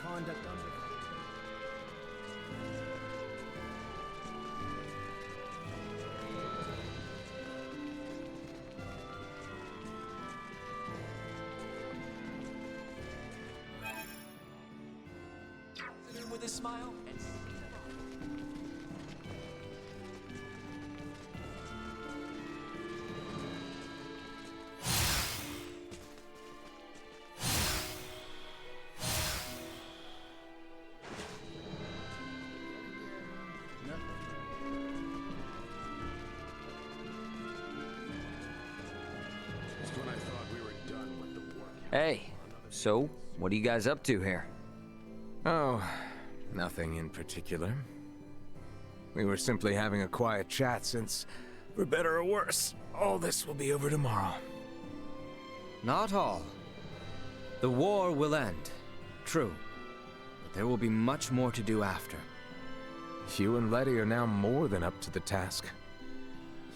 conduct under... With a smile and... Just when I thought we were done with the work. Hey, so what are you guys up to here? Oh, nothing in particular. We were simply having a quiet chat since, for better or worse, all this will be over tomorrow. Not all. The war will end, true, but there will be much more to do after. You and Letty are now more than up to the task.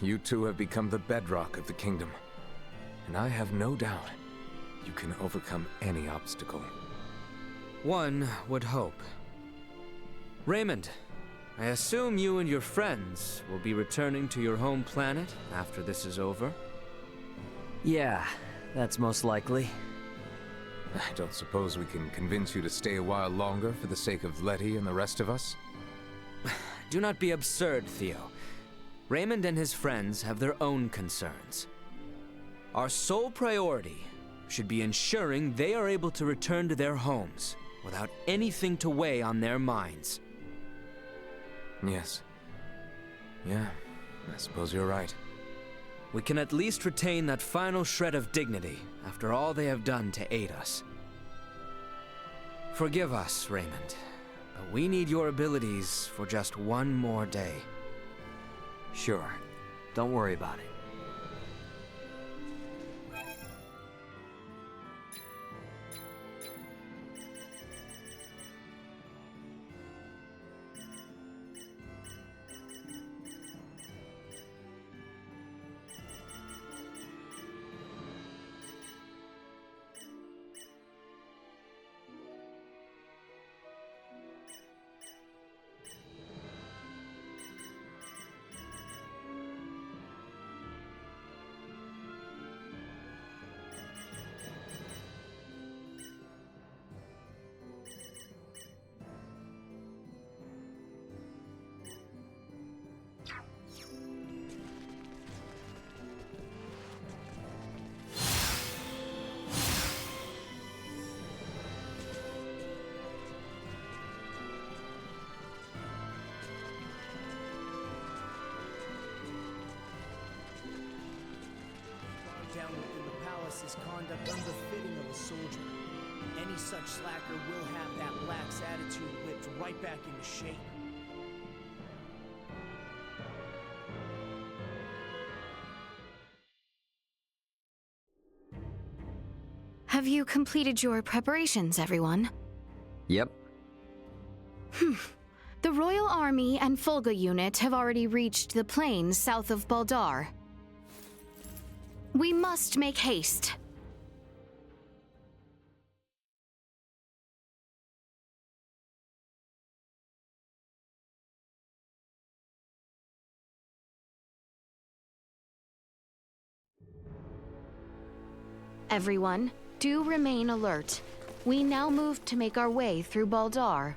You two have become the bedrock of the kingdom, and I have no doubt you can overcome any obstacle. One would hope. Raymond, I assume you and your friends will be returning to your home planet after this is over? Yeah, that's most likely. I don't suppose we can convince you to stay a while longer for the sake of Letty and the rest of us? Do not be absurd, Theo. Raymond and his friends have their own concerns. Our sole priority should be ensuring they are able to return to their homes without anything to weigh on their minds. Yes. Yeah, I suppose you're right. We can at least retain that final shred of dignity after all they have done to aid us. Forgive us, Raymond, but we need your abilities for just one more day. Sure. Don't worry about it. Down within the palace is conduct unbefitting of a soldier. Any such slacker will have that lax attitude whipped right back into shape. Have you completed your preparations, everyone? Yep. The Royal Army and Fulga unit have already reached the plains south of Baldar. We must make haste. Everyone, do remain alert. We now move to make our way through Baldar.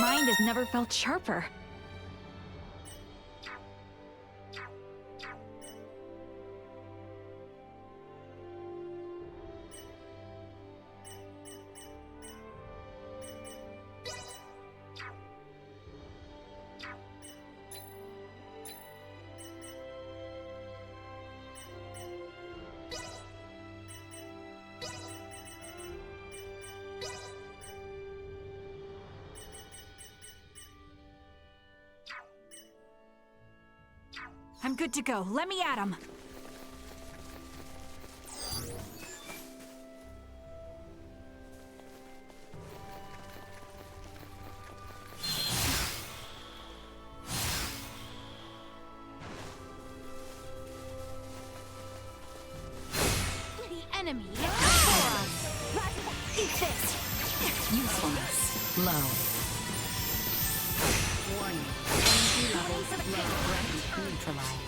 mind has never felt sharper. I'm good to go. Let me at him. The enemy is For us. Eat this. Usefulness. Low. Warning. Energy levels low. Threat neutralized.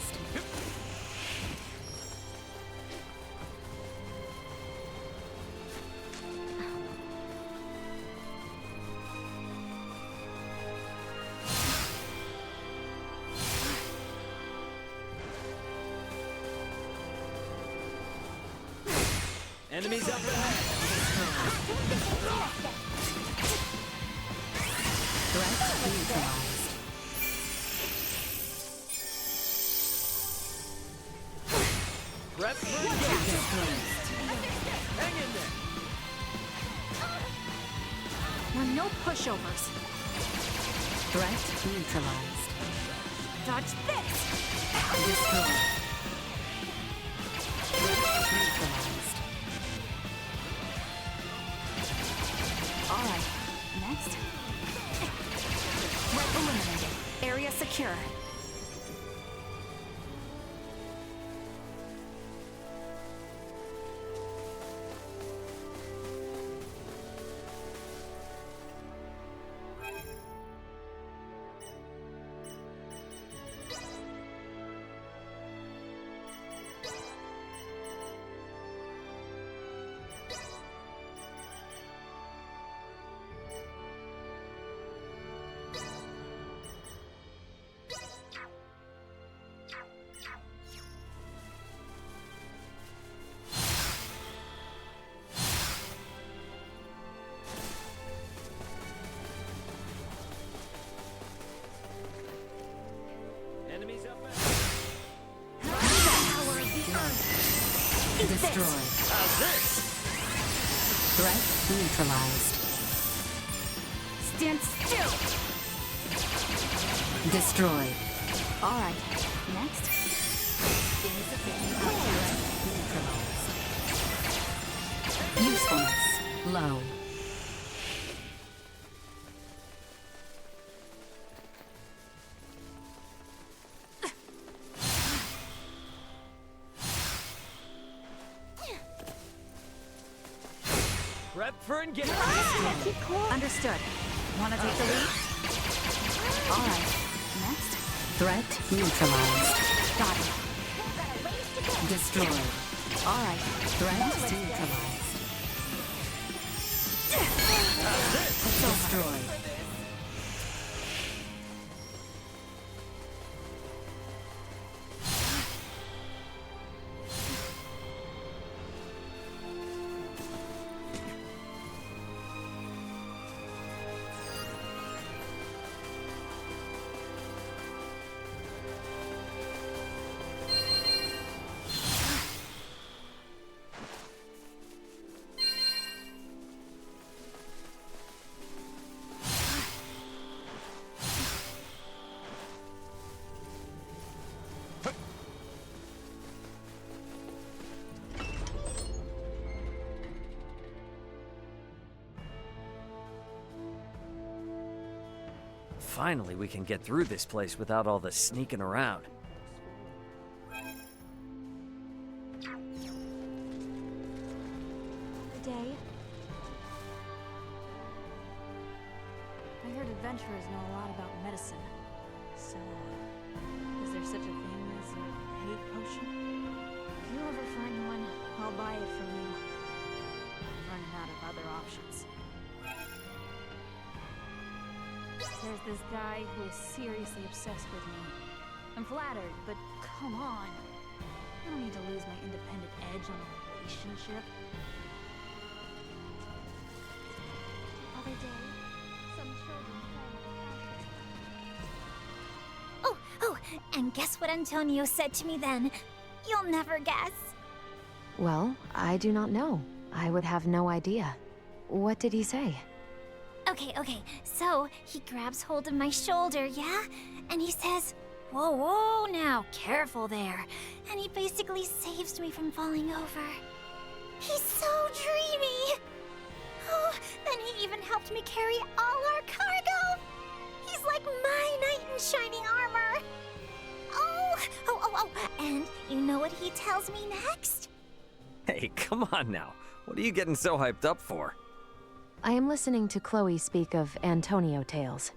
Enemies up ahead! Threat neutralized. Prep for engagement! Hang in there! We're no pushovers. Threat neutralized. Dodge this! Destroy. Threat neutralized. Alright, next. Threat eliminated. Area secure. Enemies up ahead! Power of the earth. Destroy. How's this? Threat neutralized. Stand still. Destroyed. All right. Next. Threat neutralized. Usefulness low. Prep for engagement! Understood. Want to take the lead? All right. Next. Threat neutralized. Got it. Destroyed. All right. Threat neutralized. Destroyed. Finally, we can get through this place without all the sneaking around. Good day. I heard adventurers know a lot about medicine. So, is there such a thing as a hate potion? If you ever find one, I'll buy it from you. I'm running out of other options. There's this guy who is seriously obsessed with me. I'm flattered, but come on. I don't need to lose my independent edge on a relationship. The other day, some children playing with Oh, and guess what Antonio said to me then? You'll never guess. Well, I do not know. I would have no idea. What did he say? Okay, so he grabs hold of my shoulder, yeah? And he says, whoa, now, careful there. And he basically saves me from falling over. He's so dreamy. Oh, then he even helped me carry all our cargo. He's like my knight in shining armor. Oh, and you know what he tells me next? Hey, come on now. What are you getting so hyped up for? I am listening to Chloe speak of Antonio tales.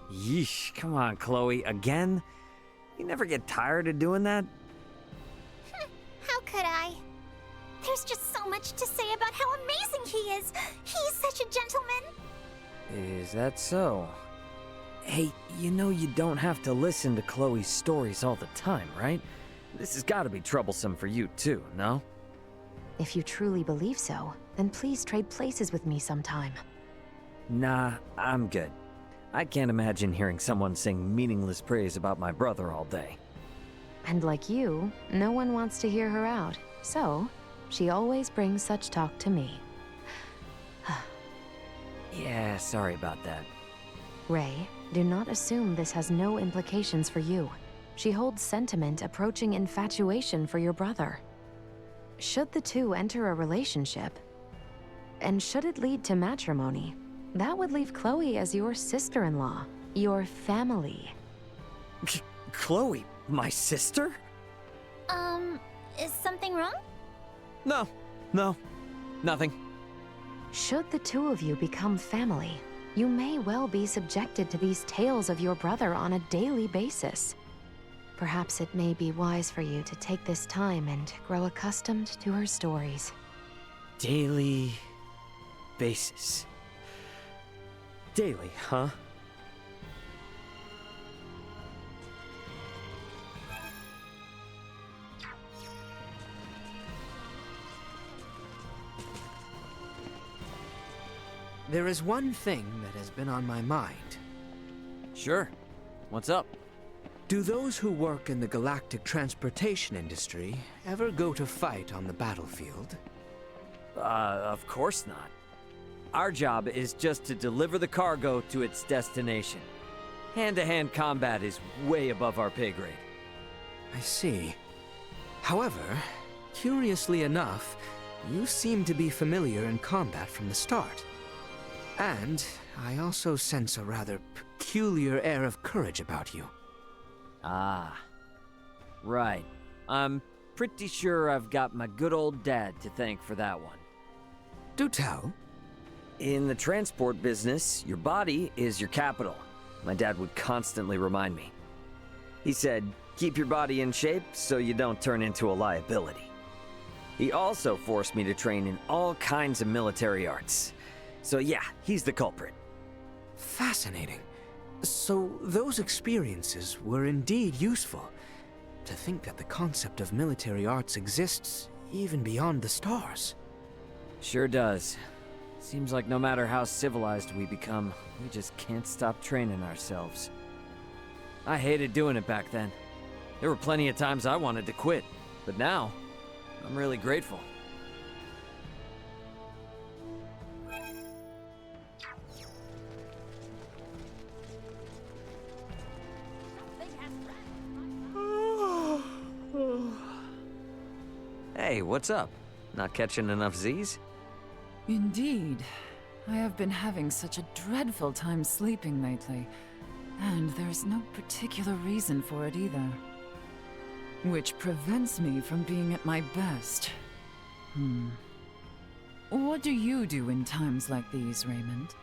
Yeesh, come on, Chloe, again? You never get tired of doing that? How could I? There's just so much to say about how amazing he is. He's such a gentleman. Is that so? Hey, you know you don't have to listen to Chloe's stories all the time, right? This has got to be troublesome for you too, no? If you truly believe so, then please trade places with me sometime. Nah, I'm good. I can't imagine hearing someone sing meaningless praise about my brother all day. And like you, no one wants to hear her out. So, she always brings such talk to me. Yeah, sorry about that. Ray, do not assume this has no implications for you. She holds sentiment approaching infatuation for your brother. Should the two enter a relationship, and should it lead to matrimony, that would leave Chloe as your sister-in-law, your family. Chloe, my sister? Is something wrong? No, nothing. Should the two of you become family, you may well be subjected to these tales of your brother on a daily basis. Perhaps it may be wise for you to take this time and grow accustomed to her stories. Daily basis. Daily, huh? There is one thing that has been on my mind. Sure. What's up? Do those who work in the galactic transportation industry ever go to fight on the battlefield? Of course not. Our job is just to deliver the cargo to its destination. Hand-to-hand combat is way above our pay grade. I see. However, curiously enough, you seem to be familiar in combat from the start. And I also sense a rather peculiar air of courage about you. Ah. Right. I'm pretty sure I've got my good old dad to thank for that one. Do tell. In the transport business, your body is your capital. My dad would constantly remind me. He said, keep your body in shape so you don't turn into a liability. He also forced me to train in all kinds of military arts. So yeah, he's the culprit. Fascinating. So those experiences were indeed useful. To think that the concept of military arts exists even beyond the stars. Sure does. Seems like no matter how civilized we become, we just can't stop training ourselves. I hated doing it back then. There were plenty of times I wanted to quit, but now, I'm really grateful. Hey, what's up? Not catching enough Z's? Indeed. I have been having such a dreadful time sleeping lately, and there's no particular reason for it either. Which prevents me from being at my best. What do you do in times like these, Raymond?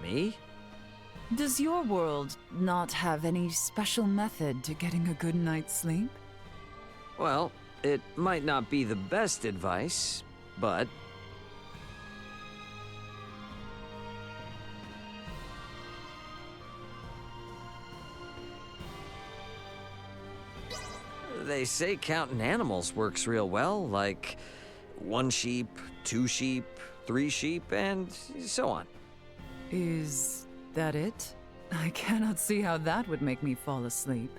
Me? Does your world not have any special method to getting a good night's sleep? Well, it might not be the best advice, but... They say counting animals works real well, like 1 sheep, 2 sheep, 3 sheep, and so on. Is that it? I cannot see how that would make me fall asleep.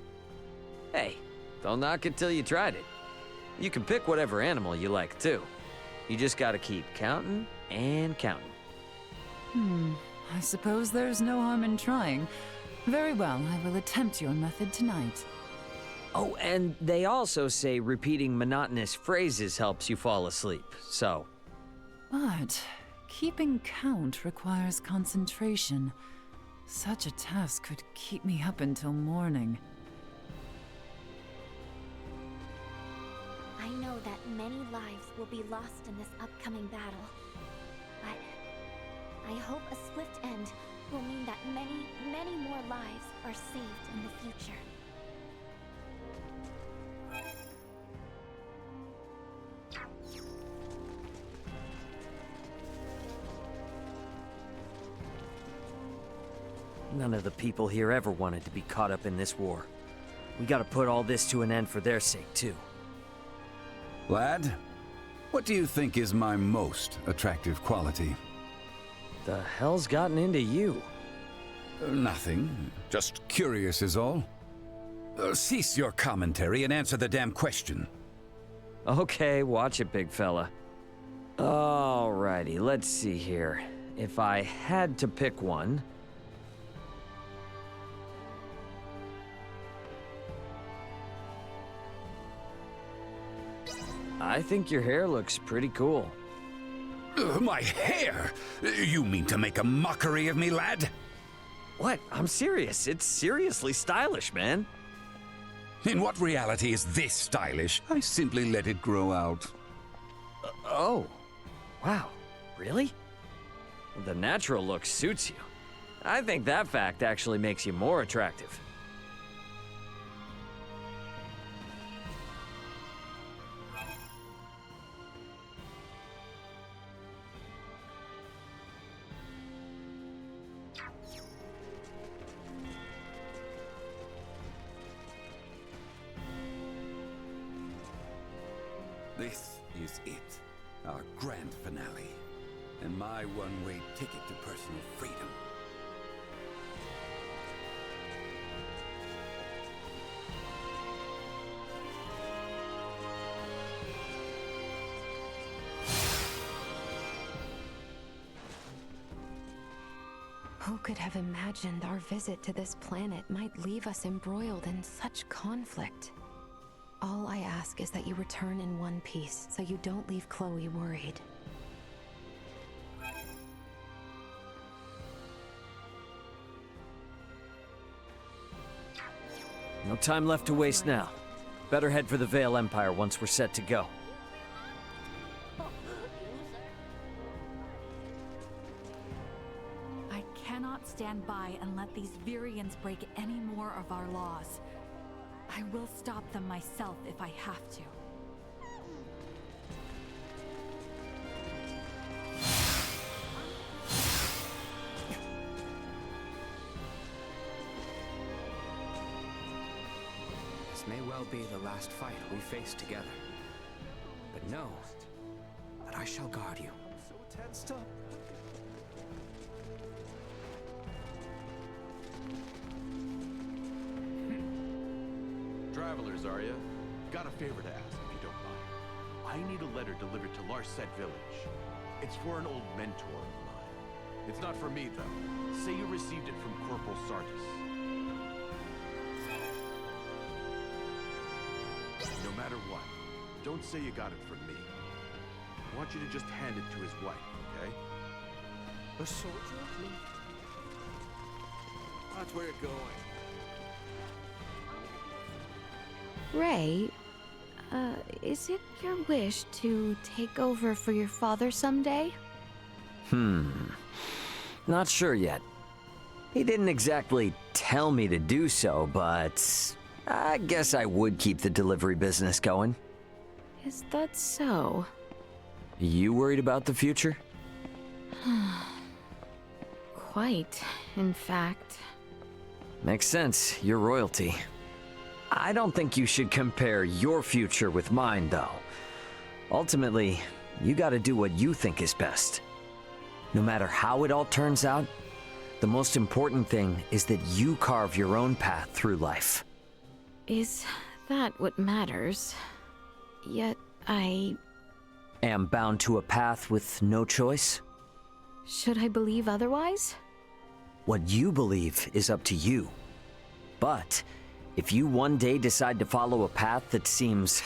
Hey, don't knock it till you tried it. You can pick whatever animal you like, too. You just gotta keep counting and counting. I suppose there's no harm in trying. Very well, I will attempt your method tonight. Oh, and they also say repeating monotonous phrases helps you fall asleep, so... But keeping count requires concentration. Such a task could keep me up until morning. I know that many lives will be lost in this upcoming battle. But I hope a swift end will mean that many, many more lives are saved in the future. None of the people here ever wanted to be caught up in this war. We gotta put all this to an end for their sake, too. Lad, what do you think is my most attractive quality? The hell's gotten into you? Nothing. Just curious is all. Cease your commentary and answer the damn question. Okay, watch it, big fella. Alrighty, let's see here. If I had to pick one... I think your hair looks pretty cool. My hair? You mean to make a mockery of me, lad? What? I'm serious. It's seriously stylish, man. In what reality is this stylish? I simply let it grow out. Oh. Wow. Really? The natural look suits you. I think that fact actually makes you more attractive. This is it, our grand finale, and my one-way ticket to personal freedom. Who could have imagined our visit to this planet might leave us embroiled in such conflict? All I ask is that you return in one piece, so you don't leave Chloe worried. No time left to waste now. Better head for the Vale Empire once we're set to go. I cannot stand by and let these Virians break any more of our laws. I will stop them myself if I have to. This may well be the last fight we face together. But know that I shall guard you. I'm so tensed up. Travelers, are you? Got a favor to ask, if you don't mind. I need a letter delivered to Larset Village. It's for an old mentor of mine. It's not for me, though. Say you received it from Corporal Sartis. No matter what, don't say you got it from me. I want you to just hand it to his wife, okay? A soldier? That's where it's going. Ray, is it your wish to take over for your father someday? Not sure yet. He didn't exactly tell me to do so, but I guess I would keep the delivery business going. Is that so? You worried about the future? Quite, in fact. Makes sense. You're royalty. I don't think you should compare your future with mine, though. Ultimately, you gotta do what you think is best. No matter how it all turns out, the most important thing is that you carve your own path through life. Is that what matters? Yet I am bound to a path with no choice? Should I believe otherwise? What you believe is up to you. But if you one day decide to follow a path that seems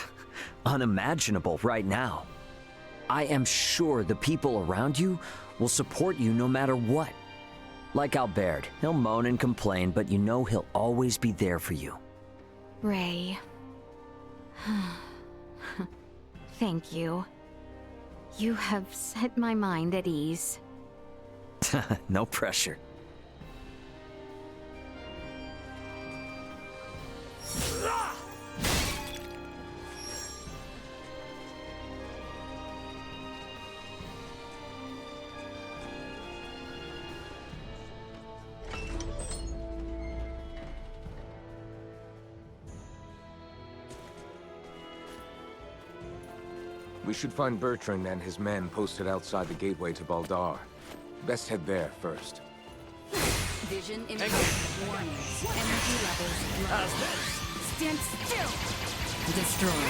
unimaginable right now, I am sure the people around you will support you no matter what. Like Albert, he'll moan and complain, but you know he'll always be there for you. Ray. Thank you. You have set my mind at ease. No pressure. We should find Bertrand and his men posted outside the gateway to Baldar. Best head there first. Vision impaired. Warning. Energy levels low. Stand still. Destroy.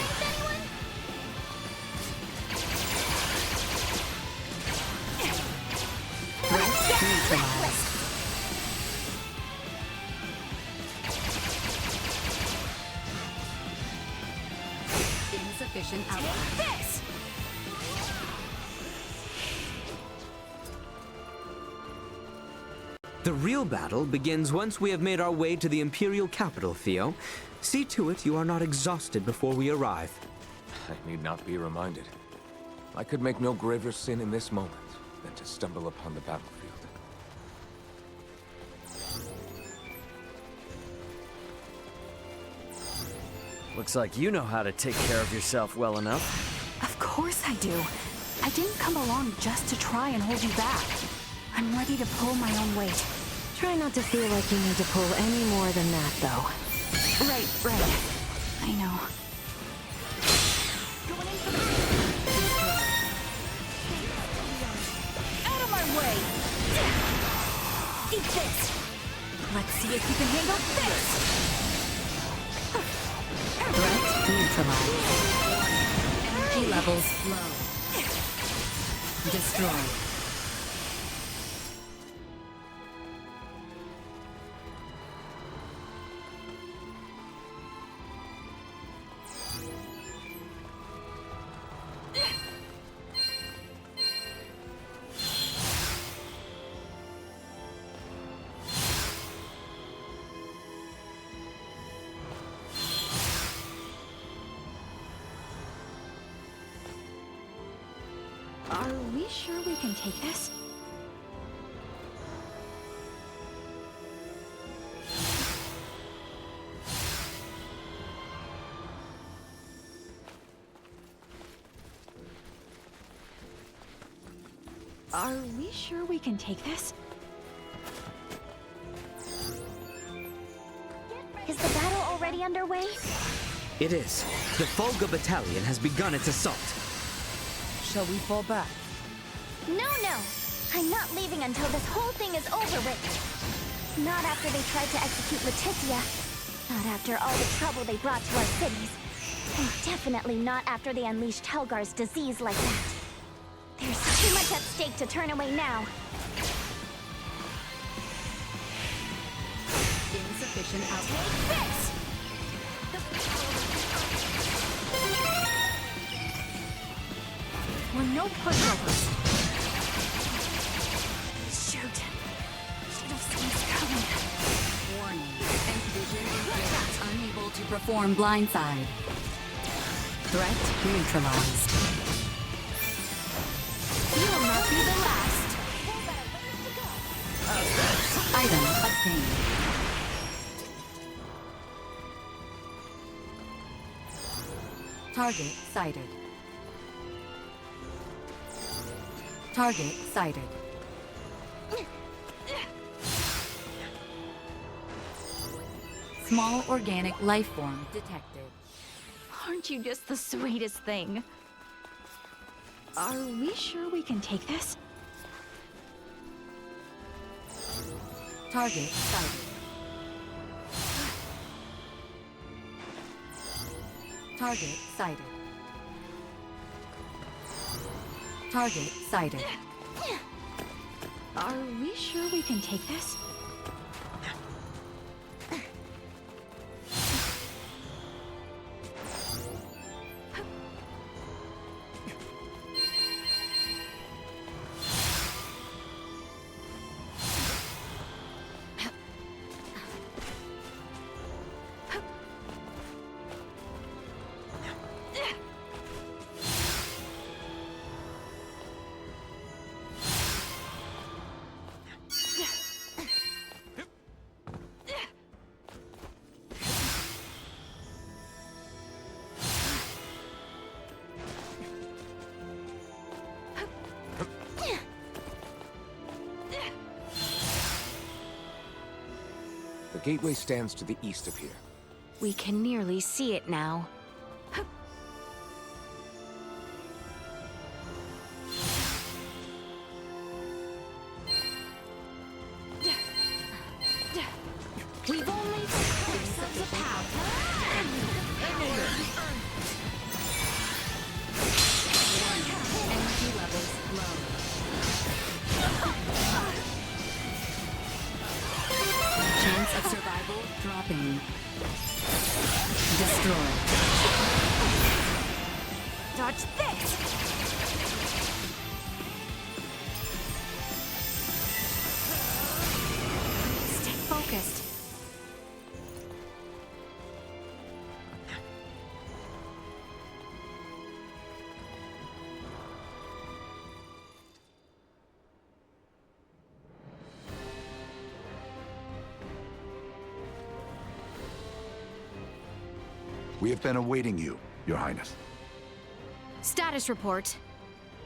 Threat neutralized. Insufficient output. The real battle begins once we have made our way to the Imperial capital, Theo. See to it you are not exhausted before we arrive. I need not be reminded. I could make no graver sin in this moment than to stumble upon the battlefield. Looks like you know how to take care of yourself well enough. Of course I do. I didn't come along just to try and hold you back. I'm ready to pull my own weight. Try not to feel like you need to pull any more than that, though. Right. I know. Out of my way! Eat this! Let's see if you can handle this! Threat neutralized. Energy levels low. Destroy. Are we sure we can take this? Are we sure we can take this? Is the battle already underway? It is. The Folga battalion has begun its assault. Shall we fall back? No. I'm not leaving until this whole thing is over with. Not after they tried to execute Leticia. Not after all the trouble they brought to our cities. And definitely not after they unleashed Helgar's disease like that. There's too much at stake to turn away now. Insufficient output. Take this! We're no pushovers. Shoot. Should have seen this coming. Warning. Vision impaired. Unable to perform blindside. Threat neutralized. You will not be the last. Item obtained. Target sighted. Target sighted. Small organic life form detected. Aren't you just the sweetest thing? Are we sure we can take this? Target sighted. Target sighted. Target sighted. Are we sure we can take this? The gateway stands to the east of here. We can nearly see it now. We've only glimpse of the path. Energy levels low. Chance of survival dropping. Destroy. Dodge this! Stay focused. We have been awaiting you, Your Highness. Status report.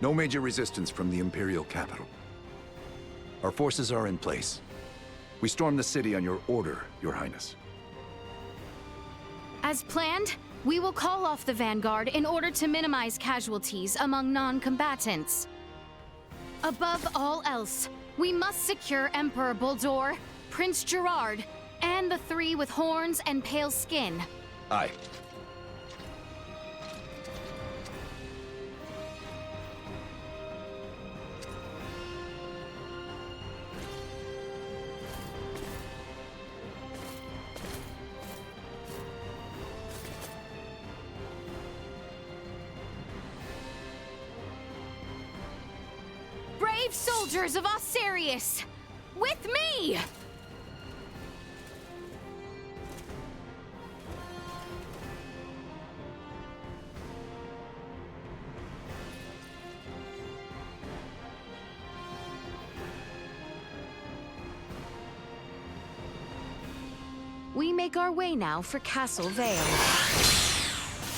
No major resistance from the Imperial capital. Our forces are in place. We stormed the city on your order, Your Highness. As planned, we will call off the Vanguard in order to minimize casualties among non-combatants. Above all else, we must secure Emperor Buldur, Prince Gerard, and the three with horns and pale skin. Aye. Brave soldiers of Osirius! With me! We make our way now for Castle Vale.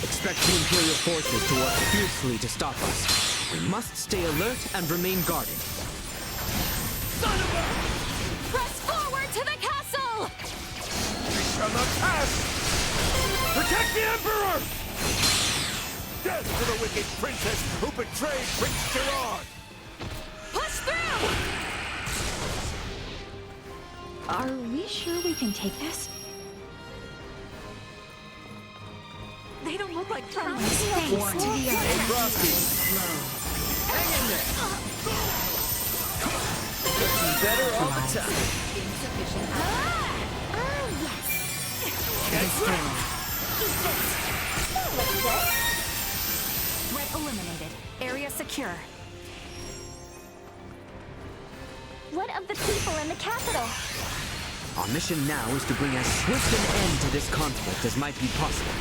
Expect the Imperial forces to work fiercely to stop us. We must stay alert and remain guarded. Press forward to the castle! We shall not pass! Protect the Emperor! Death to the wicked princess who betrayed Prince Gerard! Push through! Are we sure we can take this? They don't look like friendly. Thanks to the Hang in there! Getting better all the time. Insufficient. Threat eliminated. Area secure. What of the people in the capital? Our mission now is to bring as swift an end to this conflict as might be possible.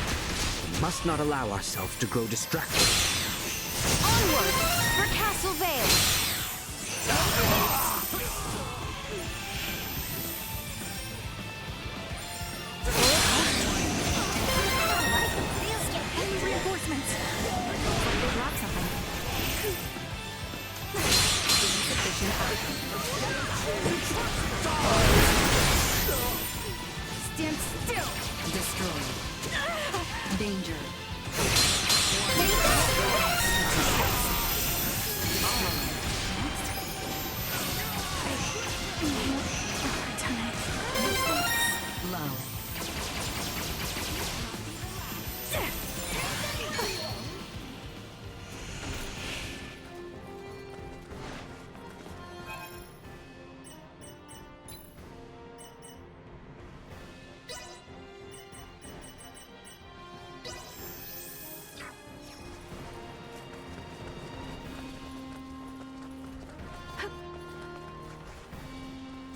We must not allow ourselves to grow distracted. Onward for Castle Vale! Enemy reinforcements. They dropped something. Insufficient outcome. stand still! Destroyed. Danger. Low.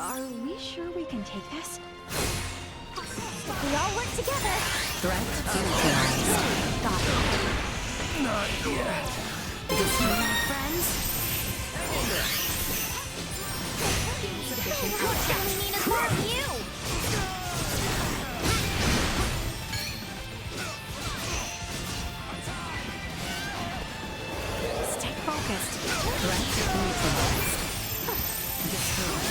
Are we sure we can take this? If we all work together. Threat neutralized. Got it. Not yet. Destroy friends. What can we mean as more of you? Stay focused. Threat neutralized. Destroyed.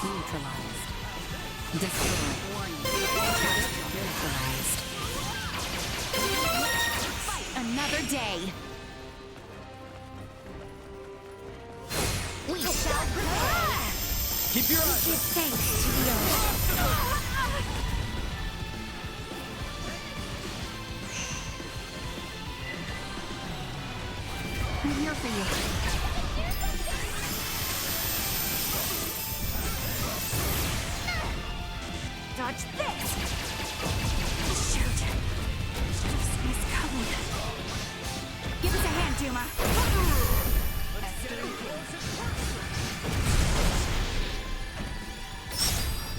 Neutralized. Destroyed. Neutralized. Fight another day. We shall prevail. Keep your eyes. Give thanks to the earth. I'm here for you. Dodge this. Shoot. He's coming. Give us a hand, Duma.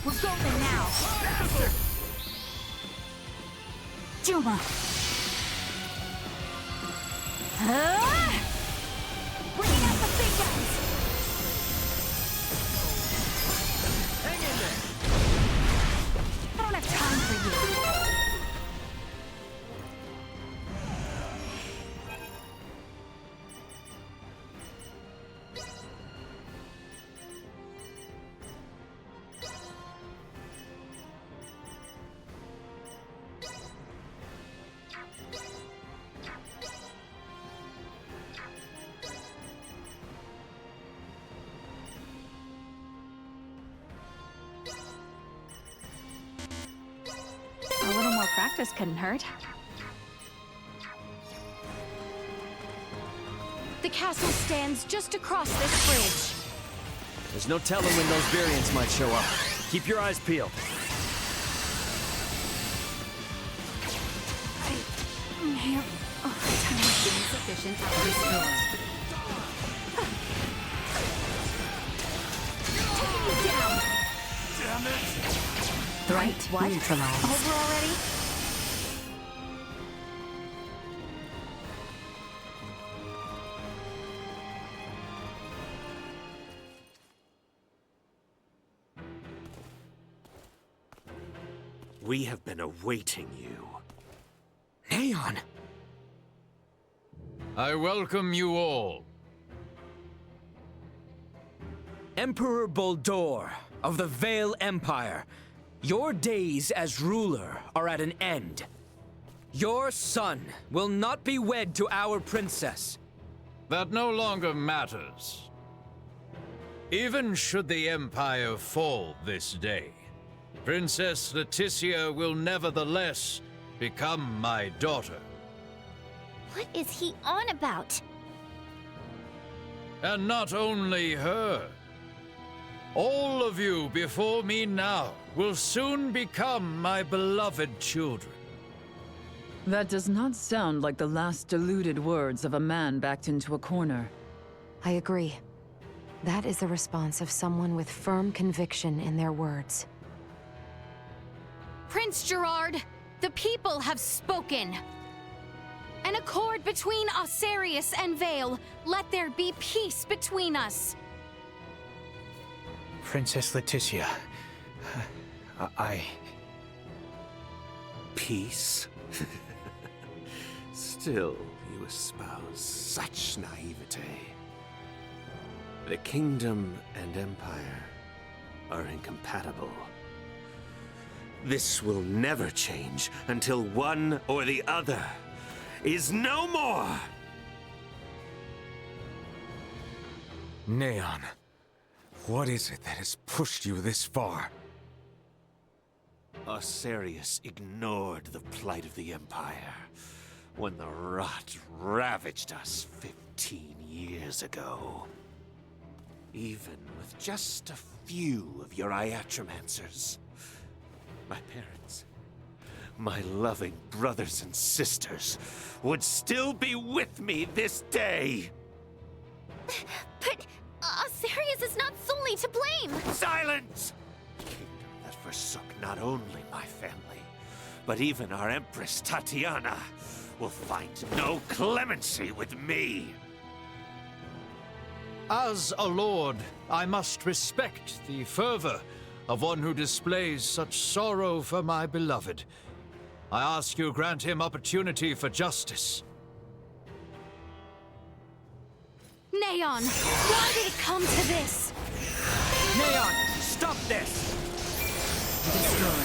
We're golden now. Juma. Bringing out the big guns. Hang in there. I don't have time for you. A little more practice couldn't hurt. The castle stands just across this bridge. There's no telling when those variants might show up. Keep your eyes peeled. I'm here. Insufficient destroyed. Taking you down. Damn it! Threat neutralized. Over already? We have been awaiting you. Neon! I welcome you all. Emperor Boldor of the Vale Empire, your days as ruler are at an end. Your son will not be wed to our princess. That no longer matters. Even should the Empire fall this day, Princess Leticia will nevertheless become my daughter. What is he on about? And not only her. All of you before me now will soon become my beloved children. That does not sound like the last deluded words of a man backed into a corner. I agree. That is the response of someone with firm conviction in their words. Prince Gerard, the people have spoken. An accord between Osarius and Vale. Let there be peace between us. Princess Leticia, Peace? Still, you espouse such naivete. The kingdom and empire are incompatible. This will never change until one or the other is no more! Neon, what is it that has pushed you this far? Osarius ignored the plight of the Empire when the rot ravaged us 15 years ago. Even with just a few of your Iatromancers, my parents, my loving brothers and sisters, would still be with me this day. But Osarius is not solely to blame! Silence! Kingdom that forsook not only my family, but even our Empress Tatiana will find no clemency with me. As a lord, I must respect the fervor of one who displays such sorrow for my beloved. I ask you grant him opportunity for justice. Neon, why did it come to this? Neon, stop this! Destroy.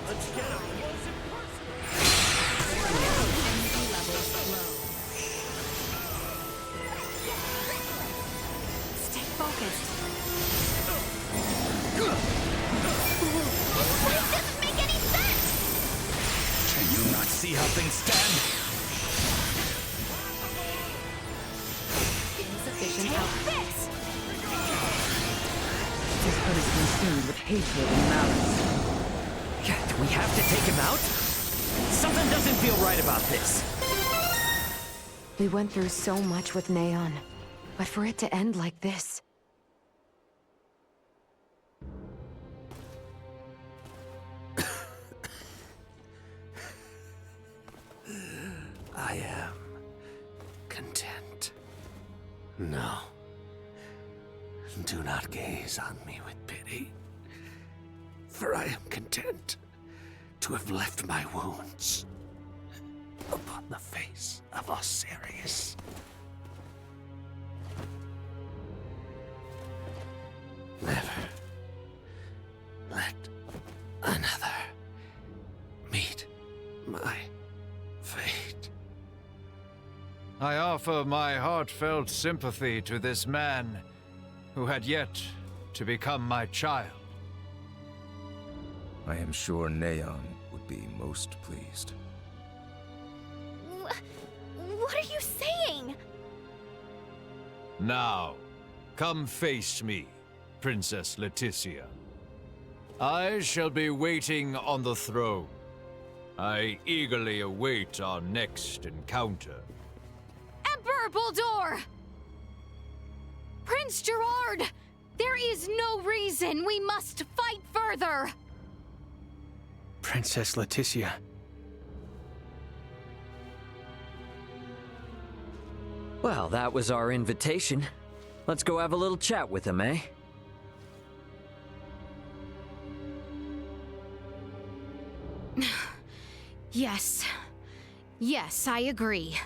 Let's get him. Stay focused. This doesn't make any sense! Can you not see how things stand? Insufficient Take help. this! His hood is consumed with hatred and malice. Do we have to take him out? Something doesn't feel right about this. We went through so much with Neon, but for it to end like this... I am content. No. Do not gaze on me with pity, for I am content to have left my wounds upon the face of Osarius. Never let another meet my fate. I offer my heartfelt sympathy to this man who had yet to become my child. I am sure Neon would be most pleased. What are you saying? Now, come face me, Princess Leticia. I shall be waiting on the throne. I eagerly await our next encounter. Emperor Buldur! Prince Gerard! There is no reason we must fight further! Princess Leticia. Well, that was our invitation. Let's go have a little chat with him, eh? Yes. Yes, I agree.